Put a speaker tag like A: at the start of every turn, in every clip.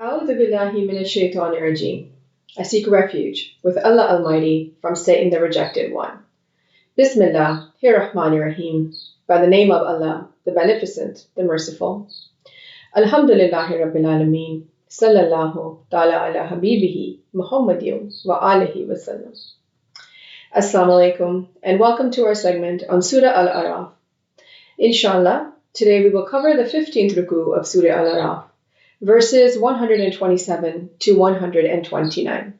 A: A'udhu billahi minash shaitanir rajim. I seek refuge with Allah Almighty from Satan the Rejected One. Bismillahir Rahim. By the name of Allah, the Beneficent, the Merciful. Alhamdulillahi Rabbil Alameen. Sallallahu ta'ala ala habibihi Muhammadin wa alihi wa sallam. Assalamu alaikum and welcome to our segment on Surah Al-A'raaf. Inshallah, today we will cover the 15th Ruku of Surah Al-A'raaf, verses 127 to 129.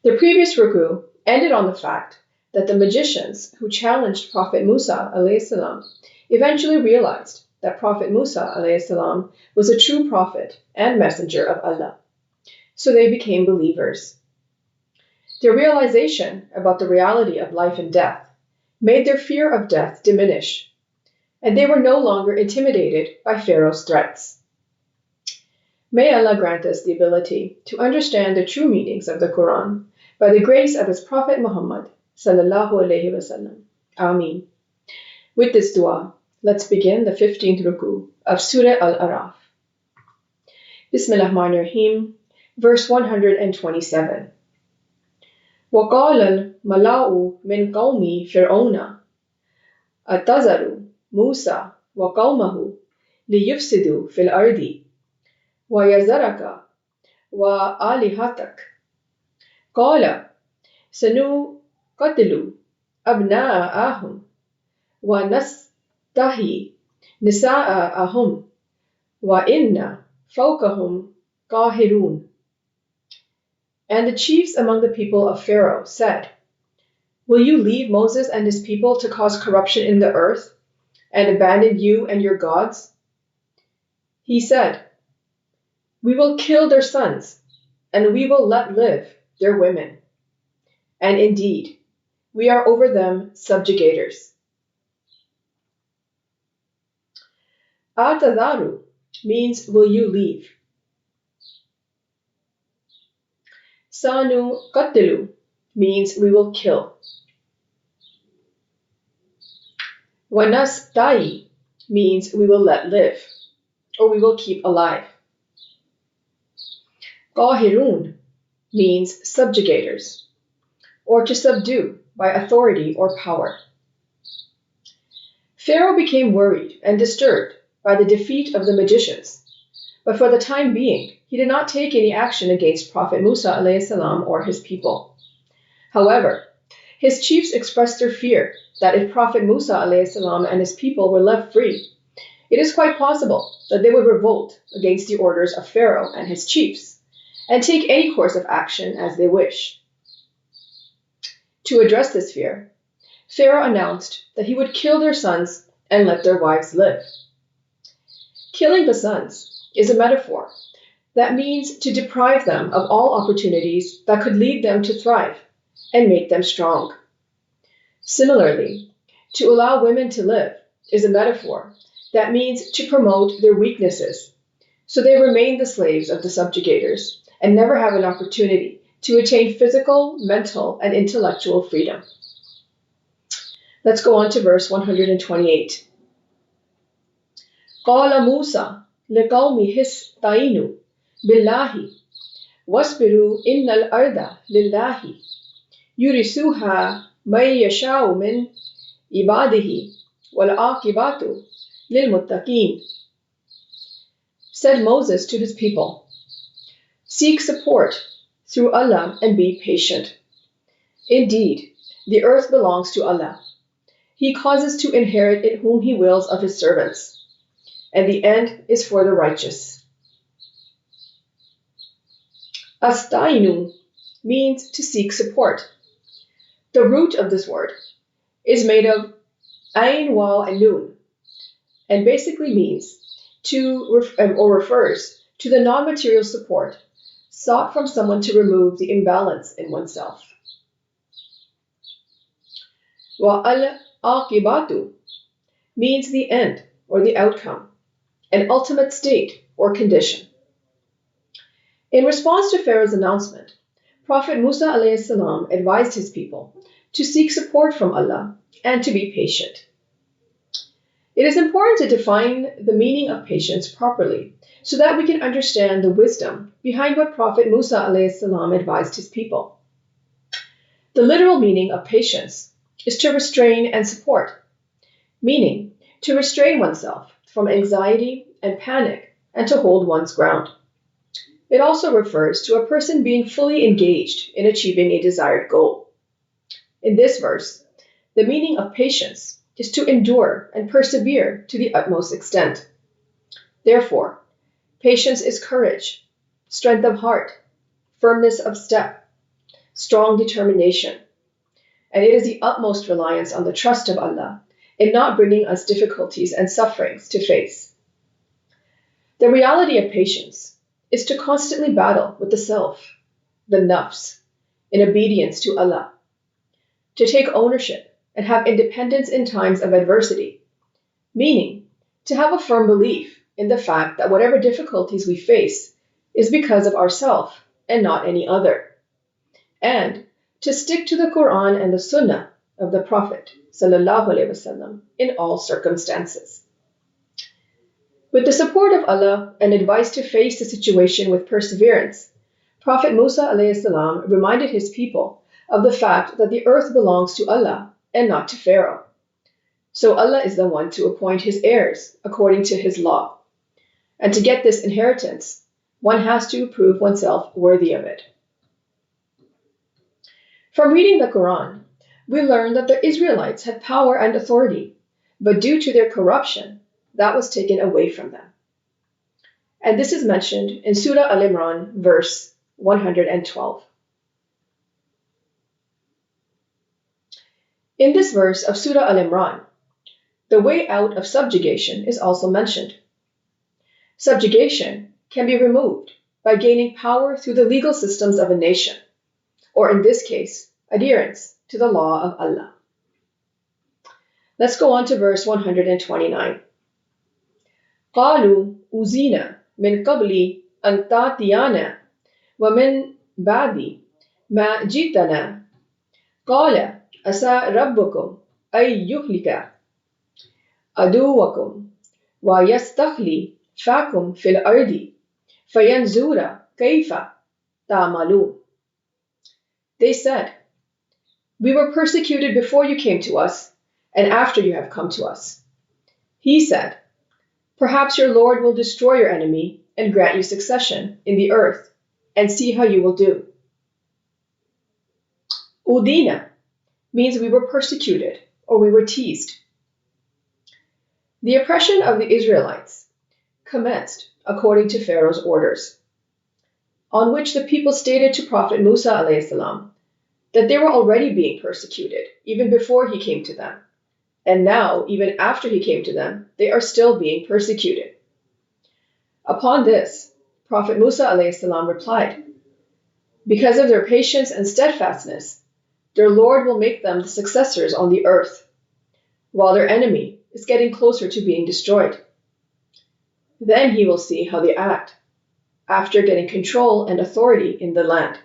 A: The previous Ruku ended on the fact that the magicians who challenged Prophet Musa (as) eventually realized that Prophet Musa (as) was a true prophet and messenger of Allah. So they became believers. Their realization about the reality of life and death made their fear of death diminish, and they were no longer intimidated by Pharaoh's threats. May Allah grant us the ability to understand the true meanings of the Quran by the grace of His Prophet Muhammad sallallahu alaihi wasallam. Ameen. With this dua, let's begin the 15th Ruku of Surah Al-A'raaf. Bismillahirrahmanirrahim, verse 127. وَقَالَ الْمَلَأُ مِنْ قَوْمِ فِرْعَوْنَ أَتَذَرُ مُوسَى وَقَوْمَهُ لِيُفْسِدُوا فِي الْأَرْضِ وَيَذَرَكَ وَآلِهَتَكَ قَالَ سَنُقَتِّلُ أَبْنَاءَهُمْ وَنَسْتَحْيِي نِسَاءَهُمْ وَإِنَّا فَوْقَهُمْ قَاهِرُونَ. And the chiefs among the people of Pharaoh said, "Will you leave Moses and his people to cause corruption in the earth and abandon you and your gods?" He said, "We will kill their sons, and we will let live their women. And indeed, we are over them subjugators." Atadaru means will you leave. Sanu qatilu means we will kill. Wanastai means we will let live, or we will keep alive. Qahirun means subjugators, or to subdue by authority or power. Pharaoh became worried and disturbed by the defeat of the magicians, but for the time being, he did not take any action against Prophet Musa (as) or his people. However, his chiefs expressed their fear that if Prophet Musa (as) and his people were left free, it is quite possible that they would revolt against the orders of Pharaoh and his chiefs, and take any course of action as they wish. To address this fear, Pharaoh announced that he would kill their sons and let their wives live. Killing the sons is a metaphor that means to deprive them of all opportunities that could lead them to thrive and make them strong. Similarly, to allow women to live is a metaphor that means to promote their weaknesses, so they remain the slaves of the subjugators and never have an opportunity to attain physical, mental, and intellectual freedom. Let's go on to verse 128. قَالَ مُوسَى لِقَوْمِهِ اسْتَعِينُوا بِاللَّهِ وَاصْبِرُوا إِنَّ الْأَرْضَ لِلَّهِ يُورِثُهَا مَن يَشَاءُ مِنْ عِبَادِهِ وَالْعَاقِبَةُ لِلْمُتَّقِينَ. Said Moses to his people, "Seek support through Allah and be patient. Indeed, the earth belongs to Allah. He causes to inherit it whom He wills of His servants, and the end is for the righteous." Astainu means to seek support. The root of this word is made of ayn, wal, and nun, and basically means or refers to the non-material support sought from someone to remove the imbalance in oneself. Wa al-aqibatu means the end or the outcome, an ultimate state or condition. In response to Pharaoh's announcement, Prophet Musa (as) advised his people to seek support from Allah and to be patient. It is important to define the meaning of patience properly so that we can understand the wisdom behind what Prophet Musa advised his people. The literal meaning of patience is to restrain and support, meaning to restrain oneself from anxiety and panic and to hold one's ground. It also refers to a person being fully engaged in achieving a desired goal. In this verse, the meaning of patience is to endure and persevere to the utmost extent. Therefore, patience is courage, strength of heart, firmness of step, strong determination, and it is the utmost reliance on the trust of Allah in not bringing us difficulties and sufferings to face. The reality of patience is to constantly battle with the self, the nafs, in obedience to Allah, to take ownership and have independence in times of adversity, meaning to have a firm belief in the fact that whatever difficulties we face is because of ourself and not any other, and to stick to the Quran and the Sunnah of the Prophet ﷺ in all circumstances. With the support of Allah and advice to face the situation with perseverance, Prophet Musa ﷺ reminded his people of the fact that the earth belongs to Allah and not to Pharaoh. So Allah is the one to appoint his heirs according to his law. And to get this inheritance, one has to prove oneself worthy of it. From reading the Quran, we learn that the Israelites had power and authority, but due to their corruption, that was taken away from them. And this is mentioned in Surah Al-Imran, verse 112. In this verse of Surah Al-Imran, the way out of subjugation is also mentioned. Subjugation can be removed by gaining power through the legal systems of a nation, or in this case, adherence to the law of Allah. Let's go on to verse 129. قالوا أوذينا من قبل أن تأتينا ومن بعد ما جئتنا قال عسى ربكم أن يهلك عدوكم ويستخلفكم في الأرض فينظر كيف تعملون. They said, "We were persecuted before you came to us and after you have come to us." He said, "Perhaps your Lord will destroy your enemy and grant you succession in the earth, and see how you will do." Udina means we were persecuted or we were teased. The oppression of the Israelites commenced according to Pharaoh's orders, on which the people stated to Prophet Musa ﷺ that they were already being persecuted even before he came to them. And now, even after he came to them, they are still being persecuted. Upon this, Prophet Musa ﷺ replied, "Because of their patience and steadfastness, their Lord will make them the successors on the earth, while their enemy is getting closer to being destroyed. Then he will see how they act, after getting control and authority in the land.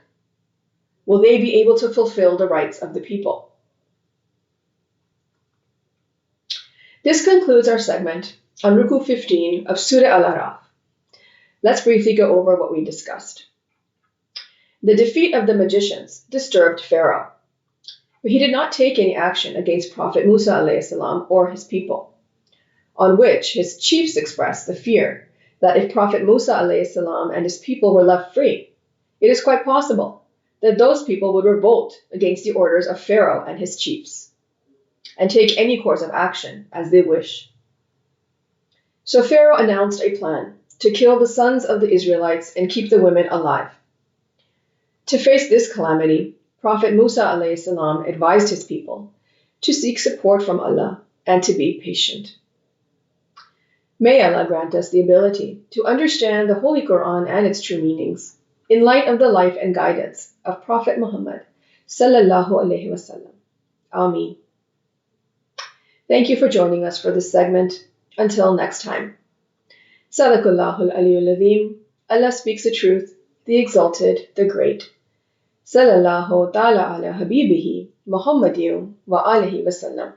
A: Will they be able to fulfill the rights of the people?" This concludes our segment on Ruku 15 of Surah Al-A'raaf. Let's briefly go over what we discussed. The defeat of the magicians disturbed Pharaoh, but he did not take any action against Prophet Musa ﷺ or his people, on which his chiefs expressed the fear that if Prophet Musa ﷺ and his people were left free, it is quite possible that those people would revolt against the orders of Pharaoh and his chiefs, and take any course of action as they wish. So Pharaoh announced a plan to kill the sons of the Israelites and keep the women alive. To face this calamity, Prophet Musa ﷺ advised his people to seek support from Allah and to be patient. May Allah grant us the ability to understand the Holy Quran and its true meanings in light of the life and guidance of Prophet Muhammad sallallahu alaihi wasallam. Ameen. Thank you for joining us for this segment. Until next time. Sadaqallahul Aliyyul Azim. Allah speaks the truth, the exalted, the great. Sallallahu ta'ala ala habibihi Muhammadin wa alihi wasallam.